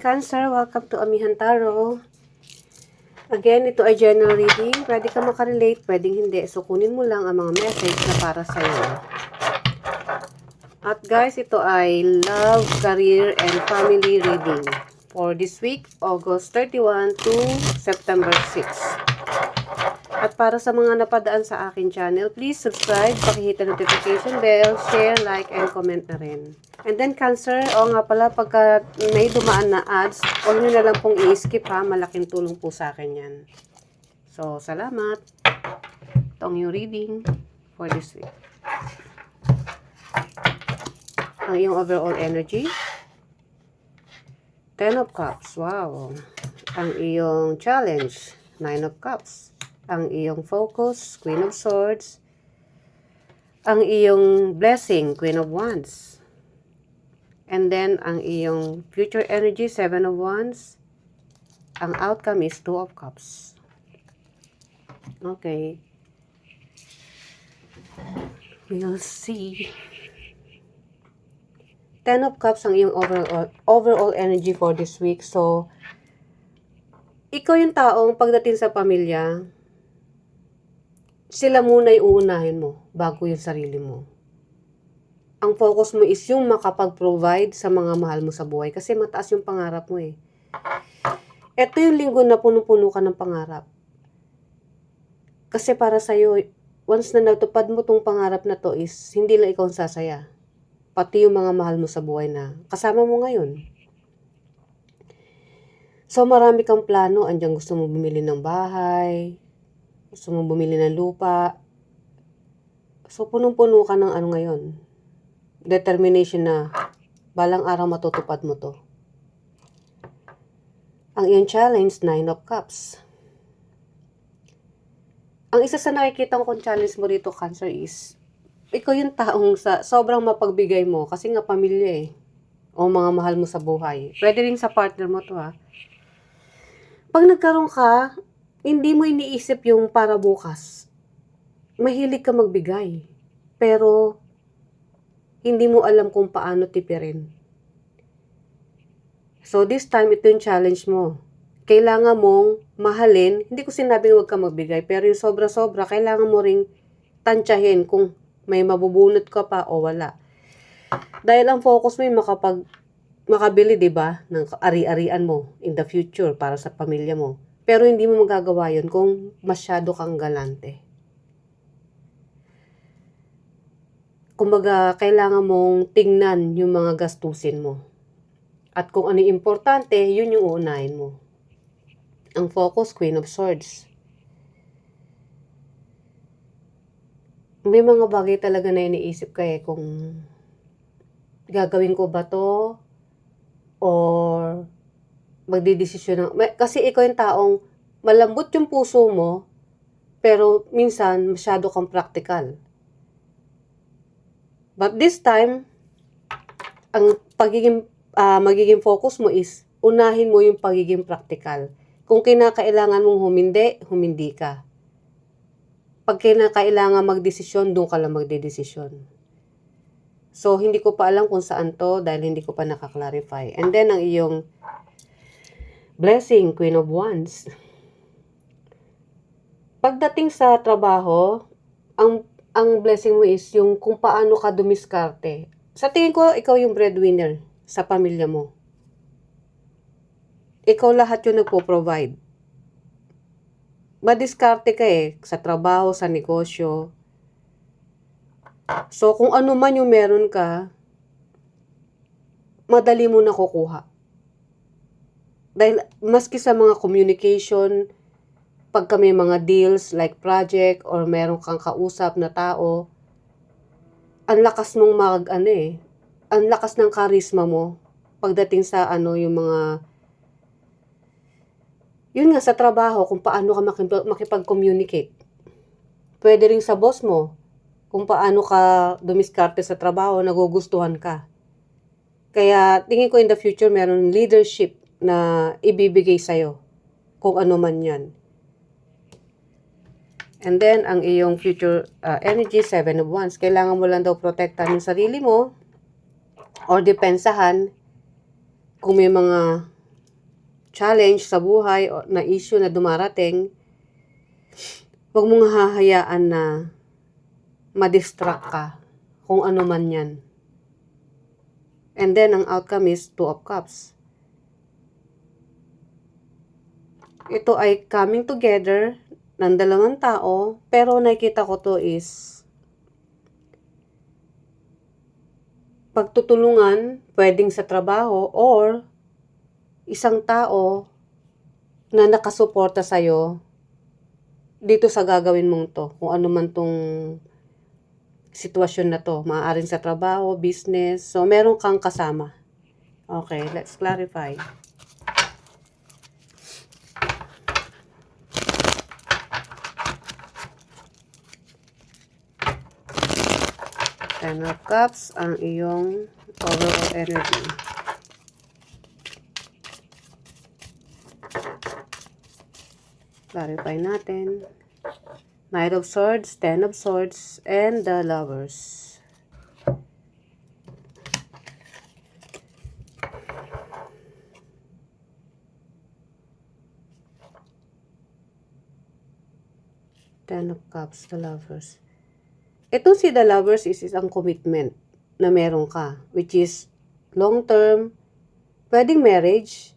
Cancer, welcome to Amihan Tarot. Again, ito ay general reading. Pwede ka makarelate, pwedeng hindi. So, kunin mo lang ang mga message na para sa iyo. At guys, ito ay love, career, and family reading for this week, August 31 to September 6. At para sa mga napadaan sa akin channel, please subscribe, pakihit ang notification bell, share, like, and comment na rin. And then Cancer, nga pala, pagka may dumaan na ads, huwag nyo na lang pong i-skip ha, malaking tulong po sa akin yan. So, salamat. Ito ang yung reading for this week. Ang iyong overall energy. 10 of Cups, wow. Ang iyong challenge, 9 of Cups. Ang iyong focus, Queen of Swords. Ang iyong blessing, Queen of Wands. And then, ang iyong future energy, 7 of Wands. Ang outcome is 2 of Cups. Okay. We'll see. 10 of Cups ang iyong overall energy for this week. So, ikaw yung taong pagdating sa pamilya, sila muna yung uunahin mo bago yung sarili mo. Ang focus mo is yung makapag-provide sa mga mahal mo sa buhay kasi mataas yung pangarap mo eh. Ito yung linggo na puno-puno ka ng pangarap. Kasi para sa'yo, once na natupad mo tong pangarap na to is hindi lang ikaw ang sasaya. Pati yung mga mahal mo sa buhay na kasama mo ngayon. So marami kang plano, andyan gusto mo bumili ng bahay, gusto mo bumili ng lupa. So, punong-puno ka ng ano ngayon. Determination na balang araw matutupad mo to. Ang iyong challenge, 9 of Cups. Ang isa sa nakikita kong challenge mo dito, Cancer, is ikaw yung taong sobrang mapagbigay mo kasi nga pamilya eh. O mga mahal mo sa buhay. Pwede rin sa partner mo to ha. Pag nagkaroon ka, hindi mo iniisip yung para bukas. Mahilig ka magbigay. Pero, hindi mo alam kung paano tipirin. So, this time, ito yung challenge mo. Kailangan mong mahalin. Hindi ko sinabing huwag ka magbigay. Pero yung sobra-sobra, kailangan mo ring tansyahin kung may mabubunot ka pa o wala. Dahil ang focus mo yung makabili, diba, ng ari-arian mo in the future para sa pamilya mo. Pero hindi mo magagawa yun kung masyado kang galante. Kumbaga, kailangan mong tingnan yung mga gastusin mo. At kung ano yung importante, yun yung uunahin mo. Ang focus, Queen of Swords. May mga bagay talaga na iniisip ka eh kung gagawin ko ba to or magdidesisyon kasi ikaw yung taong malambot yung puso mo, pero minsan masyado kang practical. But this time, ang magiging focus mo is unahin mo yung pagiging practical. Kung kinakailangan mong humindi ka. Pag kinakailangan magdesisyon, doon ka lang magdedesisyon. So, hindi ko pa alam kung saan to dahil hindi ko pa nakaklarify. And then, ang iyong blessing, Queen of Wands. Pagdating sa trabaho, ang blessing mo is yung kung paano ka dumiskarte. Sa tingin ko, ikaw yung breadwinner sa pamilya mo. Ikaw lahat yung nagpo-provide. Madiskarte ka eh, sa trabaho, sa negosyo. So, kung ano man yung meron ka, madali mo nakukuha. Dahil maski sa mga communication, pagka may mga deals like project or meron kang kausap na tao, ang lakas mong ang lakas ng charisma mo pagdating sa yung mga yun nga sa trabaho kung paano ka makipag-communicate. Pwede rin sa boss mo kung paano ka dumiskarte sa trabaho, nagugustuhan ka. Kaya tingin ko in the future meron leadership na ibibigay sa'yo kung ano man yan. And then, ang iyong future energy, 7 of Wands. Kailangan mo lang daw protektahan yung sarili mo or depensahan kung may mga challenge sa buhay o na issue na dumarating, huwag mong hahayaan na ma-distract ka kung ano man yan. And then, ang outcome is Two of Cups. Ito ay coming together ng dalawang tao, pero nakikita ko to is pagtutulungan, pwedeng sa trabaho, or isang tao na nakasuporta sa'yo dito sa gagawin mong to. Kung ano man tong sitwasyon na to. Maaaring sa trabaho, business. So, meron kang kasama. Okay, let's clarify. Ten of Cups, ang iyong overall energy. Clarify natin. Knight of Swords, Ten of Swords, and the Lovers. Ten of Cups, the Lovers. Ito si the Lovers is isang commitment na meron ka, which is long-term, pwedeng marriage,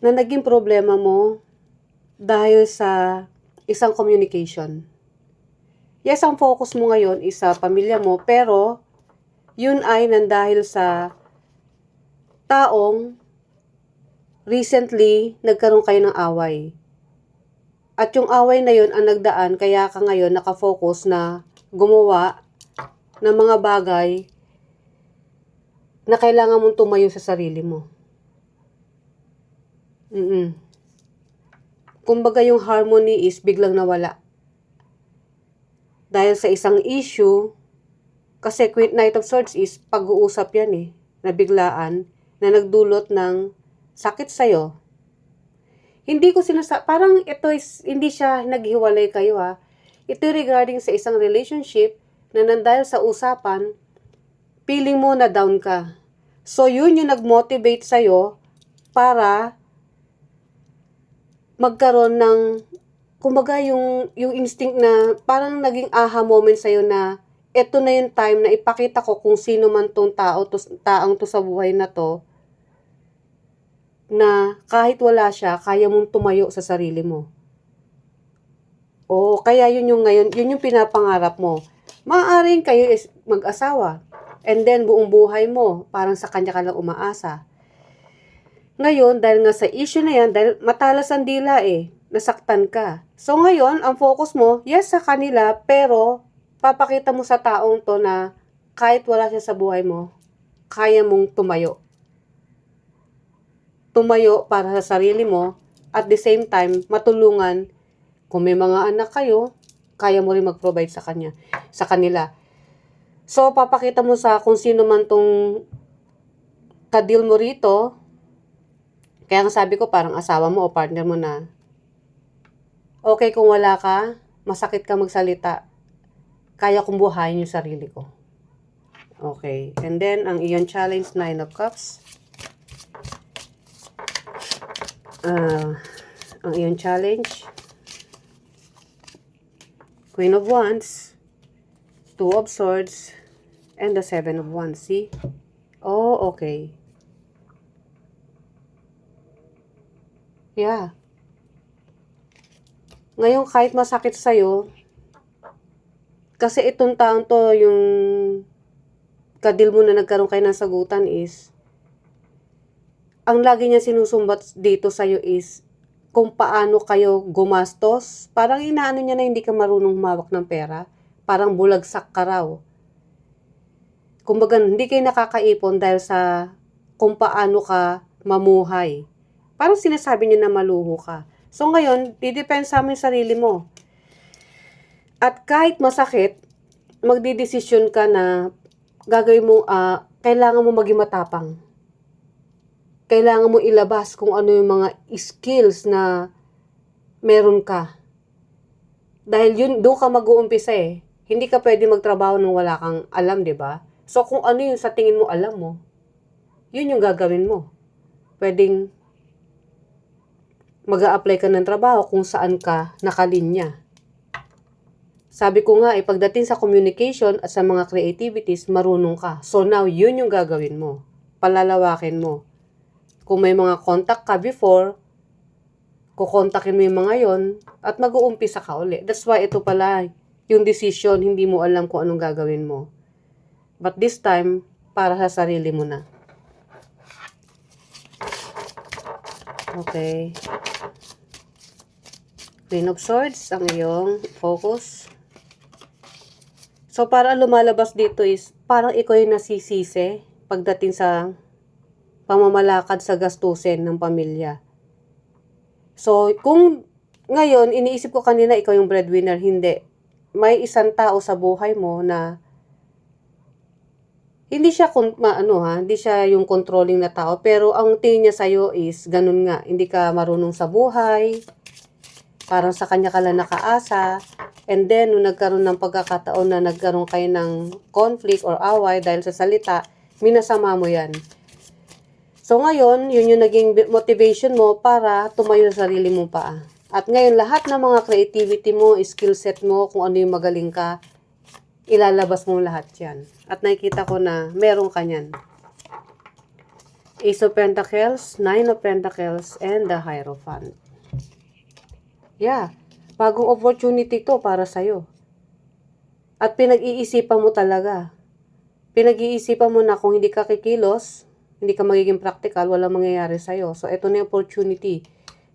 na naging problema mo dahil sa isang communication. Yes, ang focus mo ngayon is sa pamilya mo, pero yun ay nandahil sa taong recently nagkaroon kayo ng away. At yung away na yun ang nagdaan, kaya ka ngayon nakafocus na gumawa ng mga bagay na kailangan mong tumayo sa sarili mo. Kumbaga yung harmony is biglang nawala. Dahil sa isang issue, kasi Knight of Swords is pag-uusap yan na biglaan, na nagdulot ng sakit sa'yo. Hindi ko parang ito is, hindi siya naghiwalay kayo Ito regarding sa isang relationship na nandahil sa usapan, feeling mo na down ka. So yun yung nag-motivate sa'yo para magkaroon ng, kumbaga yung instinct na parang naging aha moment sa'yo na ito na yung time na ipakita ko kung sino man tong taong to sa buhay na to, na kahit wala siya, kaya mong tumayo sa sarili mo. O kaya yun yung ngayon, yun yung pinapangarap mo. Maaaring kayo is mag-asawa, and then buong buhay mo, parang sa kanya ka lang umaasa. Ngayon, dahil nga sa issue na yan, dahil matalas ang dila nasaktan ka. So ngayon, ang focus mo, yes sa kanila, pero papakita mo sa taong to na kahit wala siya sa buhay mo, kaya mong tumayo. Tumayo para sa sarili mo, at the same time, matulungan. Kung may mga anak kayo, kaya mo rin mag-provide sa kanila. So, papakita mo sa kung sino man tong kadil mo rito, kaya nga sabi ko parang asawa mo o partner mo na, okay kung wala ka, masakit ka magsalita, kaya kong buhayin yung sarili ko. Okay, and then, ang iyon challenge, Nine of Cups. Ang iyong challenge, Queen of Wands, Two of Swords, and the Seven of Wands. See? Oh, okay. Yeah. Ngayon, kahit masakit sa'yo, kasi itong taon to, yung kadil mo na nagkaroon kayo ng sagutan is, ang lagi niya sinusumbat dito sa'yo is kung paano kayo gumastos. Parang inaano niya na hindi ka marunong humawak ng pera. Parang bulagsak ka raw. Kumbaga, hindi kayo nakakaipon dahil sa kung paano ka mamuhay. Parang sinasabi niya na maluho ka. So ngayon, didepensa mo yung sarili mo. At kahit masakit, magdidesisyon ka na gagawin mo, kailangan mo maging matapang. Kailangan mo ilabas kung ano yung mga skills na meron ka. Dahil yun, doon ka mag-uumpisa Hindi ka pwede magtrabaho nung wala kang alam, di ba? So, kung ano yung sa tingin mo alam mo, yun yung gagawin mo. Pwedeng mag-a-apply ka ng trabaho kung saan ka nakalinya. Sabi ko nga, pagdating sa communication at sa mga creativities, marunong ka. So now, yun yung gagawin mo. Palalawakin mo. Kung may mga contact ka before, kukontakin mo yung mga yon at mag-uumpisa ka uli. That's why ito pala, yung decision, hindi mo alam kung anong gagawin mo. But this time, para sa sarili mo na. Okay. Queen of Swords, ang iyong focus. So, para lumalabas dito is, parang ikaw yung nasisisi pagdating sa pamamalakad sa gastusin ng pamilya. So, kung ngayon, iniisip ko kanina, ikaw yung breadwinner, hindi. May isang tao sa buhay mo na hindi siya hindi siya yung controlling na tao, pero ang tingin niya sa'yo is ganun nga, hindi ka marunong sa buhay, parang sa kanya ka lang nakaasa, and then nung nagkaroon ng pagkakataon na nagkaroon kayo ng conflict or away dahil sa salita, minasama mo yan. So ngayon, yun yung naging motivation mo para tumayo sa sarili mo pa. At ngayon, lahat ng mga creativity mo, skill set mo, kung ano yung magaling ka, ilalabas mo lahat yan. At nakikita ko na meron ka yan. Ace of Pentacles, Nine of Pentacles, and the Hierophant. Yeah, bagong opportunity to para sa'yo. At pinag-iisipan mo talaga. Pinag-iisipan mo na kung hindi ka kikilos, hindi ka magiging practical, walang mangyayari sa'yo. So, ito na yung opportunity.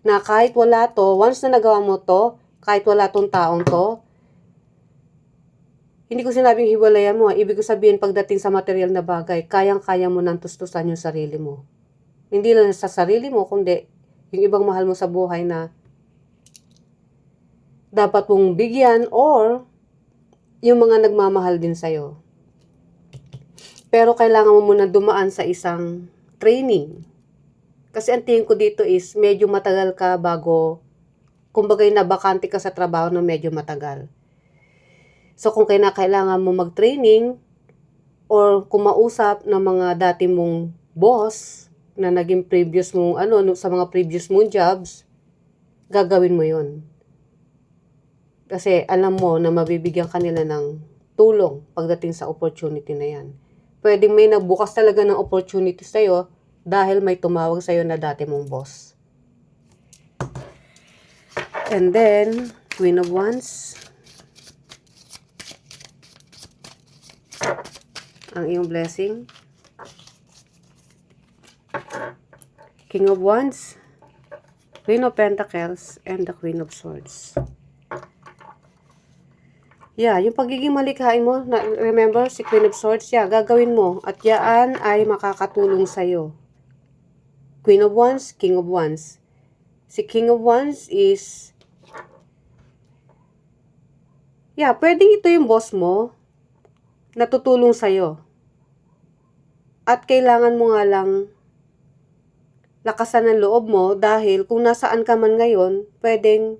Na kahit wala to, once na nagawa mo to, kahit wala tong taong to, hindi ko sinabing hiwalayan mo. Ibig ko sabihin, pagdating sa material na bagay, kayang-kaya mo nang tustusan yung sarili mo. Hindi lang sa sarili mo, kundi yung ibang mahal mo sa buhay na dapat mong bigyan or yung mga nagmamahal din sa'yo. Pero kailangan mo muna dumaan sa isang training. Kasi ang tingin ko dito is medyo matagal ka bago, kumbaga nabakante ka sa trabaho na medyo matagal. So kung kailangan mo mag-training or kumausap ng mga dati mong boss na naging previous mong sa mga previous mong jobs, gagawin mo 'yon. Kasi alam mo na mabibigyan kanila ng tulong pagdating sa opportunity na 'yan. Pwedeng may nagbukas talaga ng opportunity sa'yo dahil may tumawag sa'yo na dati mong boss. And then, Queen of Wands. Ang iyong blessing. King of Wands, Queen of Pentacles, and the Queen of Swords. Yeah, yung pagiging malikhain mo, remember, si Queen of Swords, gagawin mo. At yan ay makakatulong sa'yo. Queen of Wands, King of Wands. Si King of Wands is, pwedeng ito yung boss mo, natutulong sa'yo. At kailangan mo nga lang lakasan ng loob mo dahil kung nasaan ka man ngayon, pwedeng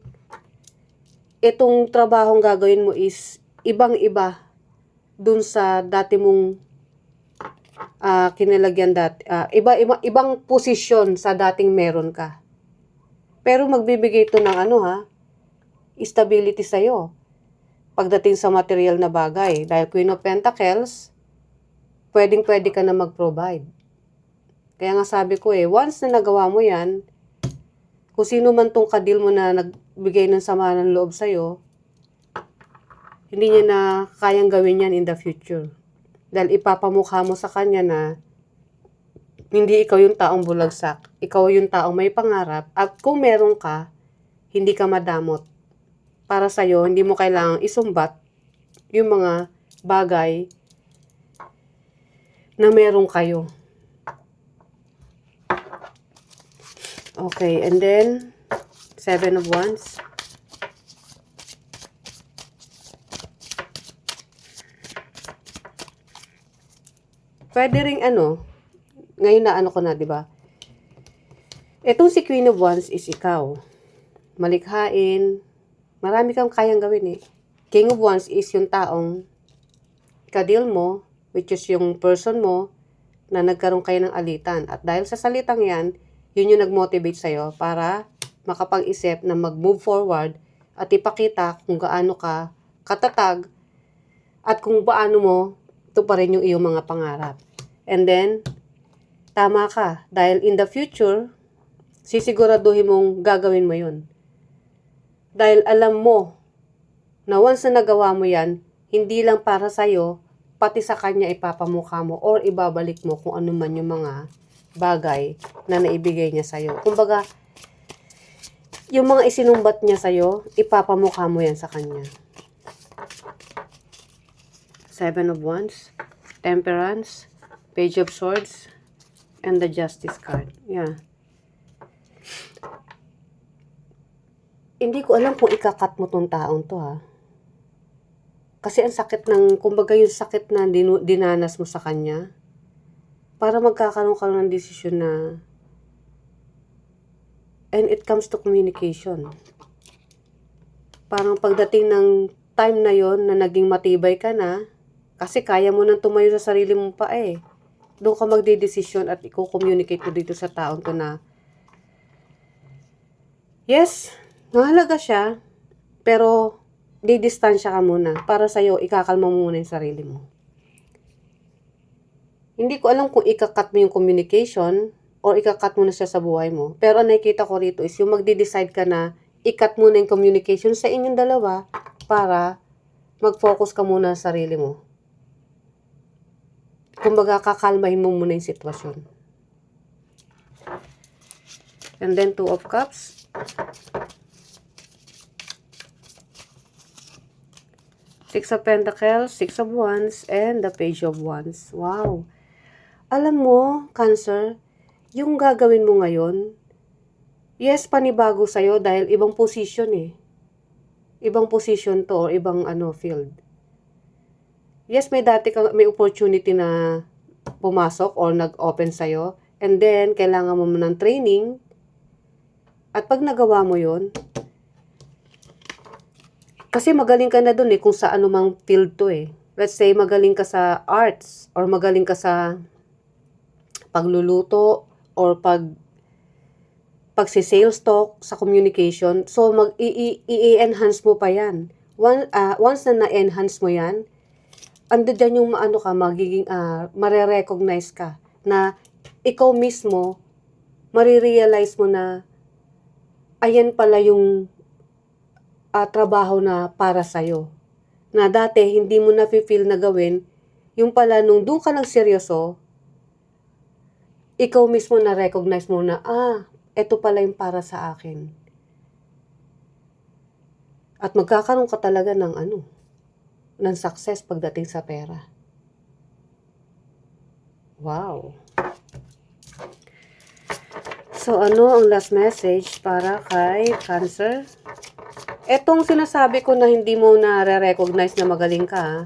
itong trabahong gagawin mo is ibang-iba dun sa dati mong kinalagyan dati. Ibang posisyon sa dating meron ka. Pero magbibigay ito ng stability sa'yo pagdating sa material na bagay. Dahil Queen of Pentacles, pwedeng-pwede ka na mag-provide. Kaya nga sabi ko once na nagawa mo yan, kung sino man tong kadil mo na nagbigay ng sama ng loob sa'yo, hindi niya na kayang gawin yan in the future. Dahil ipapamukha mo sa kanya na hindi ikaw yung taong bulagsak. Ikaw yung taong may pangarap. At kung meron ka, hindi ka madamot. Para sa'yo, hindi mo kailangang isumbat yung mga bagay na meron kayo. Okay, and then, Seven of Wands. Pwede ring ngayon na ko na, di ba? Etong si Queen of Wands is ikaw. Malikhain. Marami kang kayang gawin King of Wands is yung taong kadil mo, which is yung person mo, na nagkaroon kayo ng alitan. At dahil sa salitang yan, yun yung nag-motivate sa'yo para makapag-isip na mag-move forward at ipakita kung gaano ka katatag at kung paano mo tuparin yung iyong mga pangarap. And then, tama ka. Dahil in the future, sisiguraduhin mong gagawin mo yun. Dahil alam mo na once na nagawa mo yan, hindi lang para sa'yo, pati sa kanya ipapamukha mo or ibabalik mo kung ano man yung mga bagay na naibigay niya sa'yo. Kumbaga, yung mga isinumbat niya sa'yo, ipapamukha mo yan sa kanya. 7 of Wands, Temperance, Page of Swords, and the Justice card. Yeah. Hindi ko alam kung ikakat mo tong taong to, ha. Kasi ang sakit ng, kumbaga yung sakit na dinanas mo sa kanya, para magkakaroon ka ng desisyon na, and it comes to communication. Parang pagdating ng time na yon na naging matibay ka na, kasi kaya mo nang tumayo sa sarili mo pa eh. Doon ka magdidesisyon at i-communicate mo dito sa taong to na, yes, mahalaga siya, pero didistansya ka muna. Para sa'yo, ikakalma mo muna yung sarili mo. Hindi ko alam kung ikakat mo yung communication or ikakat mo na siya sa buhay mo. Pero ang nakikita ko rito is yung magdi-decide ka na ikat muna yung communication sa inyong dalawa para mag-focus ka muna sa sarili mo. Kumbaga, kakalmahin mo muna yung sitwasyon. And then, 2 of Cups. Six of Pentacles, 6 of Wands, and the Page of Wands. Wow! Alam mo, Cancer, yung gagawin mo ngayon, yes, panibago sa'yo dahil ibang position eh. Ibang position to or ibang field. Yes, may opportunity na pumasok or nag-open sa'yo. And then, kailangan mo ng training. At pag nagawa mo yun, kasi magaling ka na dun eh, kung sa anumang field to eh. Let's say, magaling ka sa arts, or magaling ka sa pagluluto, or pagsi-sales talk, sa communication. So, i-enhance mo pa yan. Once na na-enhance mo yan, ando dyan yung magiging, marirecognize ka, na ikaw mismo, marirealize mo na, ayan pala yung trabaho na para sa'yo. Na dati, hindi mo na-feel na gawin, yung pala nung doon ka lang seryoso, ikaw mismo na-recognize mo na, eto pala yung para sa akin. At magkakaroon ka talaga ng ng success pagdating sa pera. Wow. So, ano ang last message para kay Cancer? Etong sinasabi ko na hindi mo na-recognize na magaling ka,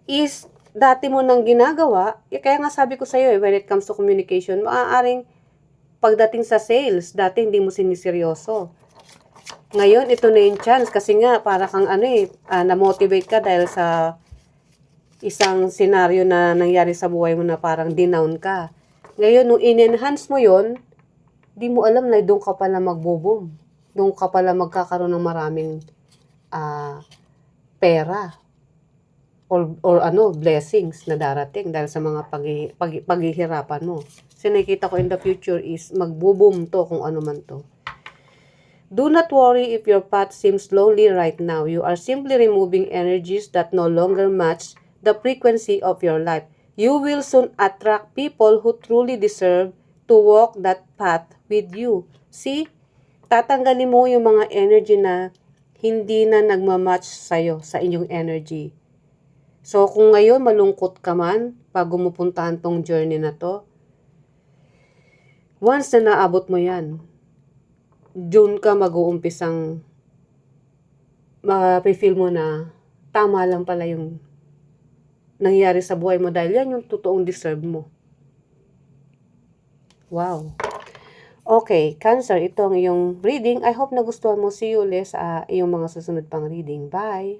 is dati mo nang ginagawa, kaya nga sabi ko sa'yo when it comes to communication, maaaring pagdating sa sales, dati hindi mo siniseryoso. Ngayon, ito na yung chance kasi nga para kang na-motivate ka dahil sa isang senaryo na nangyari sa buhay mo na parang dinown ka. Ngayon, nung in-enhance mo yon, di mo alam na doon ka pala magbo-boom. Doon ka pala magkakaroon ng maraming pera or blessings na darating dahil sa mga paghihirapan mo. So, nakikita ko in the future is magbo-boom to kung ano man to. Do not worry if your path seems lonely right now. You are simply removing energies that no longer match the frequency of your life. You will soon attract people who truly deserve to walk that path with you. See? Tatanggalin mo yung mga energy na hindi na nagmamatch sa'yo, sa inyong energy. So, kung ngayon malungkot ka man, bago mo puntahan tong journey na to, once na naabot mo yan, doon ka mag-uumpisang ma-feel mo na tama lang pala yung nangyari sa buhay mo dahil yan yung totoong deserve mo. Wow. Okay, Cancer, ito ang iyong reading. I hope nagustuhan mo. See you ulit sa iyong mga susunod pang reading. Bye!